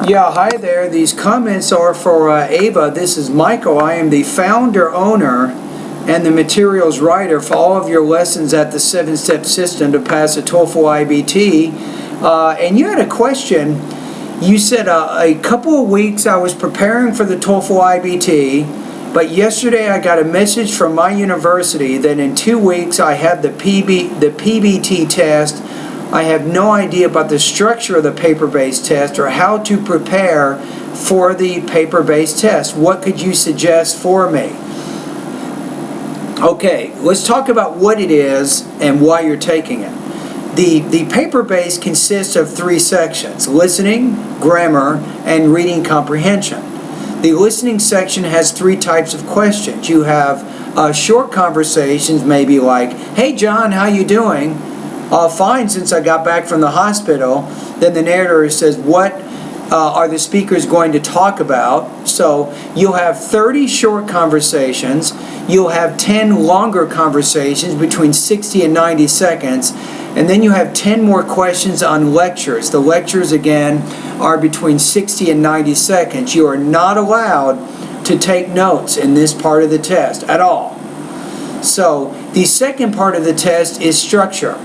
Yeah, hi there. These comments are for Ava. This is Michael. I am the founder, owner, and the materials writer for all of your lessons at the 7-Step System to pass a TOEFL IBT. And you had a question. You said a couple of weeks I was preparing for the TOEFL IBT, but yesterday I got a message from my university that in 2 weeks I have the PBT test. I have no idea about the structure of the paper-based test or how to prepare for the paper-based test. What could you suggest for me? Okay, let's talk about what it is and why you're taking it. The paper-based consists of 3 sections: listening, grammar, and reading comprehension. The listening section has 3 types of questions. You have short conversations, maybe like, "Hey John, how you doing?" Fine, since I got back from the hospital. Then the narrator says, what are the speakers going to talk about? So you'll have 30 short conversations. You'll have 10 longer conversations between 60 and 90 seconds. And then you have 10 more questions on lectures. The lectures, again, are between 60 and 90 seconds. You are not allowed to take notes in this part of the test at all. So the second part of the test is structure.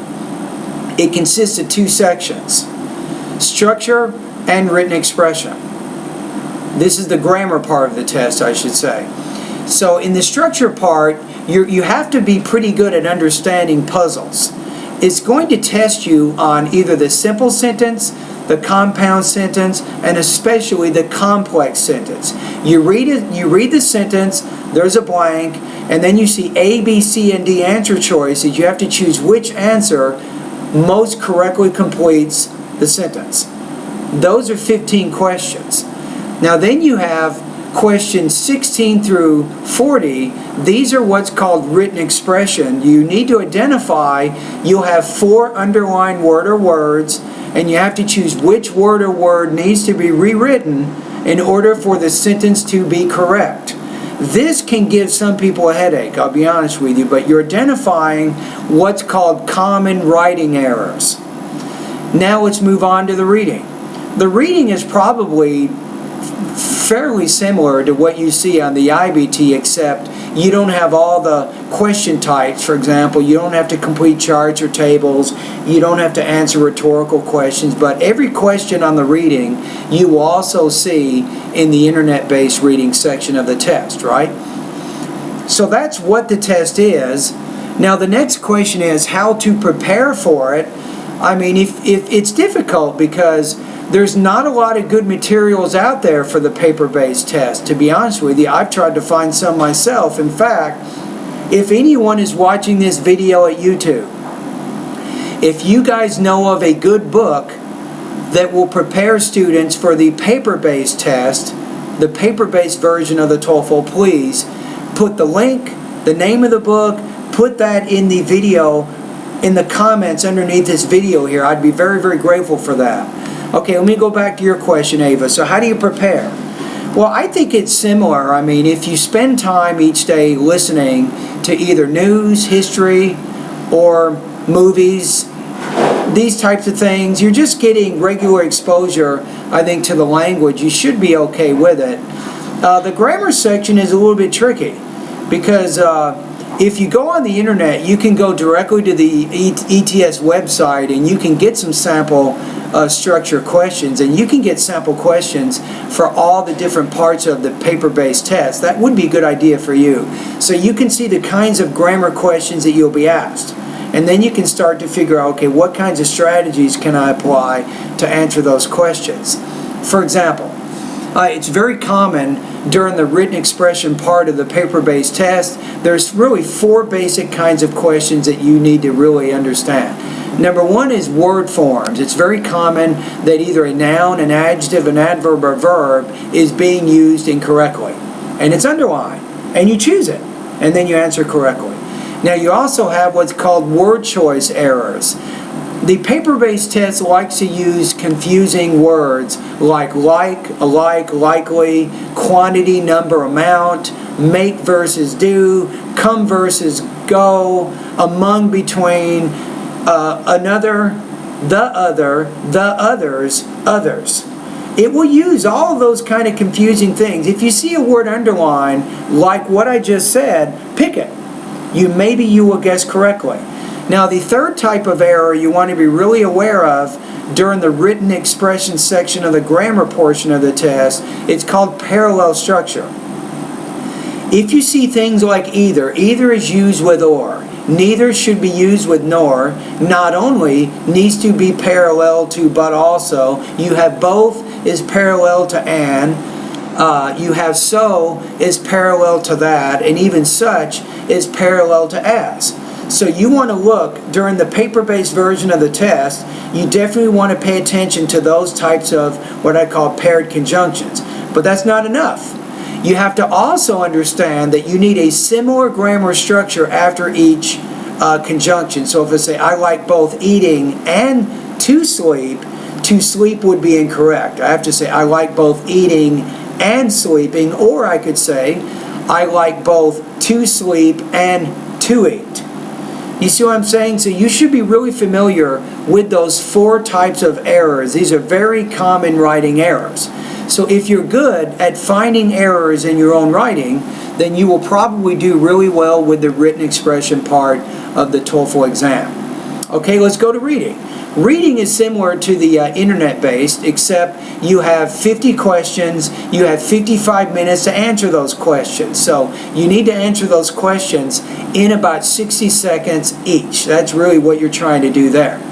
It consists of 2 sections: structure and written expression. This is the grammar part of the test, I should say. So in the structure part, you have to be pretty good at understanding puzzles. It's going to test you on either the simple sentence, the compound sentence, and especially the complex sentence. You read it, you read the sentence, there's a blank, and then you see A, B, C, and D answer choices. You have to choose which answer most correctly completes the sentence. Those are 15 questions. Now then you have questions 16 through 40. These are what's called written expression. You need to identify, you'll have 4 underlined word or words, and you have to choose which word or word needs to be rewritten in order for the sentence to be correct. This can give some people a headache, I'll be honest with you, but you're identifying what's called common writing errors. Now let's move on to the reading. The reading is probably fairly similar to what you see on the IBT, except you don't have all the question types. For example, you don't have to complete charts or tables, you don't have to answer rhetorical questions, but every question on the reading you will also see in the internet-based reading section of the test, right? So that's what the test is. Now the next question is how to prepare for it. I mean, if it's difficult because there's not a lot of good materials out there for the paper-based test. To be honest with you, I've tried to find some myself. In fact, if anyone is watching this video at YouTube, if you guys know of a good book that will prepare students for the paper-based test, the paper-based version of the TOEFL, please put the link, the name of the book, put that in the video, in the comments underneath this video here. I'd be very, very grateful for that. Okay, let me go back to your question, Ava. So how do you prepare? Well, I think it's similar. I mean, if you spend time each day listening to either news, history, or movies, these types of things, you're just getting regular exposure, I think, to the language. You should be okay with it. The grammar section is a little bit tricky because if you go on the internet, you can go directly to the ETS website and you can get some sample structure questions, and you can get sample questions for all the different parts of the paper-based test. That would be a good idea for you. So you can see the kinds of grammar questions that you'll be asked. And then you can start to figure out, okay, what kinds of strategies can I apply to answer those questions? For example, it's very common during the written expression part of the paper-based test. There's really 4 basic kinds of questions that you need to really understand. Number 1 is word forms. It's very common that either a noun, an adjective, an adverb, or verb is being used incorrectly. And it's underlined. And you choose it. And then you answer correctly. Now you also have what's called word choice errors. The paper-based test likes to use confusing words like, alike, likely, quantity, number, amount, make versus do, come versus go, among, between, another, the other, the others, others. It will use all of those kind of confusing things. If you see a word underlined, like what I just said, pick it. Maybe you will guess correctly. Now, the third type of error you want to be really aware of during the written expression section of the grammar portion of the test, it's called parallel structure. If you see things like either is used with or, neither should be used with nor, not only needs to be parallel to but also, you have both is parallel to and, you have so is parallel to that, and even such is parallel to as. So you want to look, during the paper-based version of the test, you definitely want to pay attention to those types of what I call paired conjunctions. But that's not enough. You have to also understand that you need a similar grammar structure after each conjunction. So if I say, I like both eating and to sleep would be incorrect. I have to say, I like both eating and sleeping, or I could say, I like both to sleep and to eat. You see what I'm saying? So you should be really familiar with those 4 types of errors. These are very common writing errors. So if you're good at finding errors in your own writing, then you will probably do really well with the written expression part of the TOEFL exam. Okay, let's go to reading. Reading is similar to the internet-based, except you have 50 questions, you have 55 minutes to answer those questions. So you need to answer those questions in about 60 seconds each. That's really what you're trying to do there.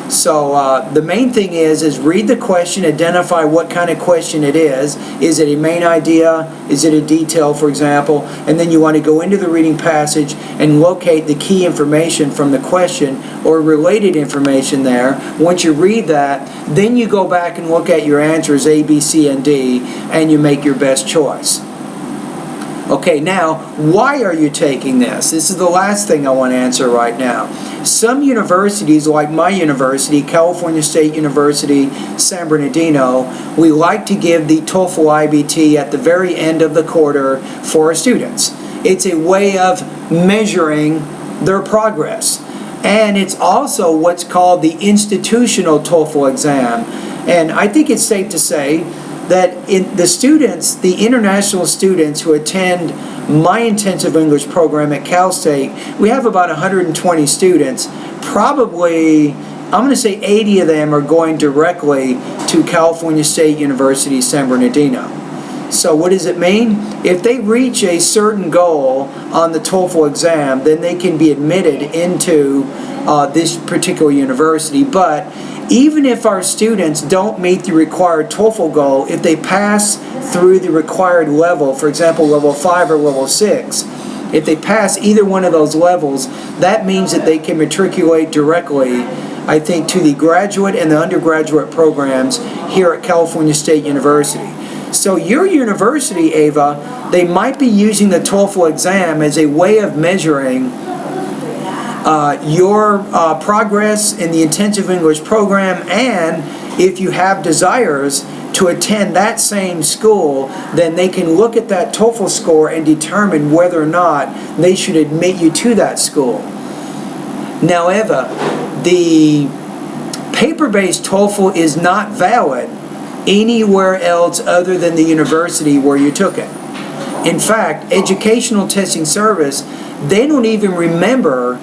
So the main thing is read the question, identify what kind of question it is. Is it a main idea? Is it a detail, for example? And then you want to go into the reading passage and locate the key information from the question or related information there. Once you read that, then you go back and look at your answers A, B, C, and D, and you make your best choice. Okay, now, why are you taking this? This is the last thing I want to answer right now. Some universities, like my university, California State University, San Bernardino, we like to give the TOEFL IBT at the very end of the quarter for our students. It's a way of measuring their progress. And it's also what's called the institutional TOEFL exam. And I think it's safe to say that the international students who attend my intensive English program at Cal State, we have about 120 students. Probably, I'm going to say 80 of them are going directly to California State University, San Bernardino. So what does it mean? If they reach a certain goal on the TOEFL exam, then they can be admitted into this particular university. But even if our students don't meet the required TOEFL goal, if they pass through the required level, for example, level 5 or level 6, if they pass either one of those levels, that means that they can matriculate directly, I think, to the graduate and the undergraduate programs here at California State University. So your university, Ava, they might be using the TOEFL exam as a way of measuring your progress in the intensive English program, and if you have desires to attend that same school, then they can look at that TOEFL score and determine whether or not they should admit you to that school. Now, Eva, the paper-based TOEFL is not valid anywhere else other than the university where you took it. In fact, Educational Testing Service, they don't even remember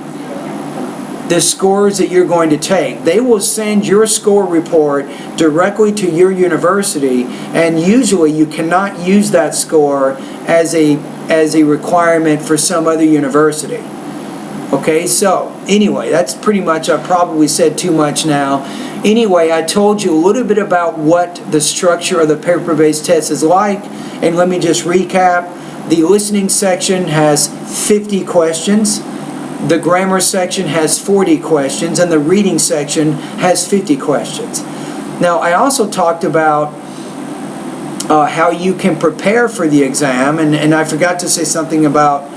the scores that you're going to take. They will send your score report directly to your university, and usually you cannot use that score as a requirement for some other university. Okay, so anyway, that's pretty much, I probably said too much now. Anyway, I told you a little bit about what the structure of the paper-based test is like, and let me just recap. The listening section has 50 questions. The grammar section has 40 questions, and the reading section has 50 questions. Now, I also talked about how you can prepare for the exam, and I forgot to say something about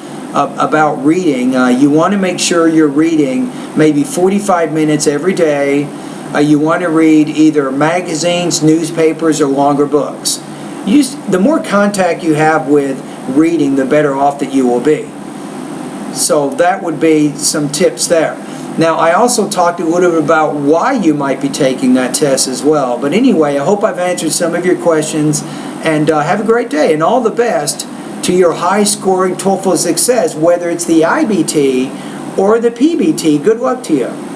reading. You want to make sure you're reading maybe 45 minutes every day. You want to read either magazines, newspapers, or longer books. The more contact you have with reading, the better off that you will be. So that would be some tips there. Now, I also talked a little bit about why you might be taking that test as well. But anyway, I hope I've answered some of your questions, and have a great day, and all the best to your high-scoring TOEFL success, whether it's the IBT or the PBT. Good luck to you.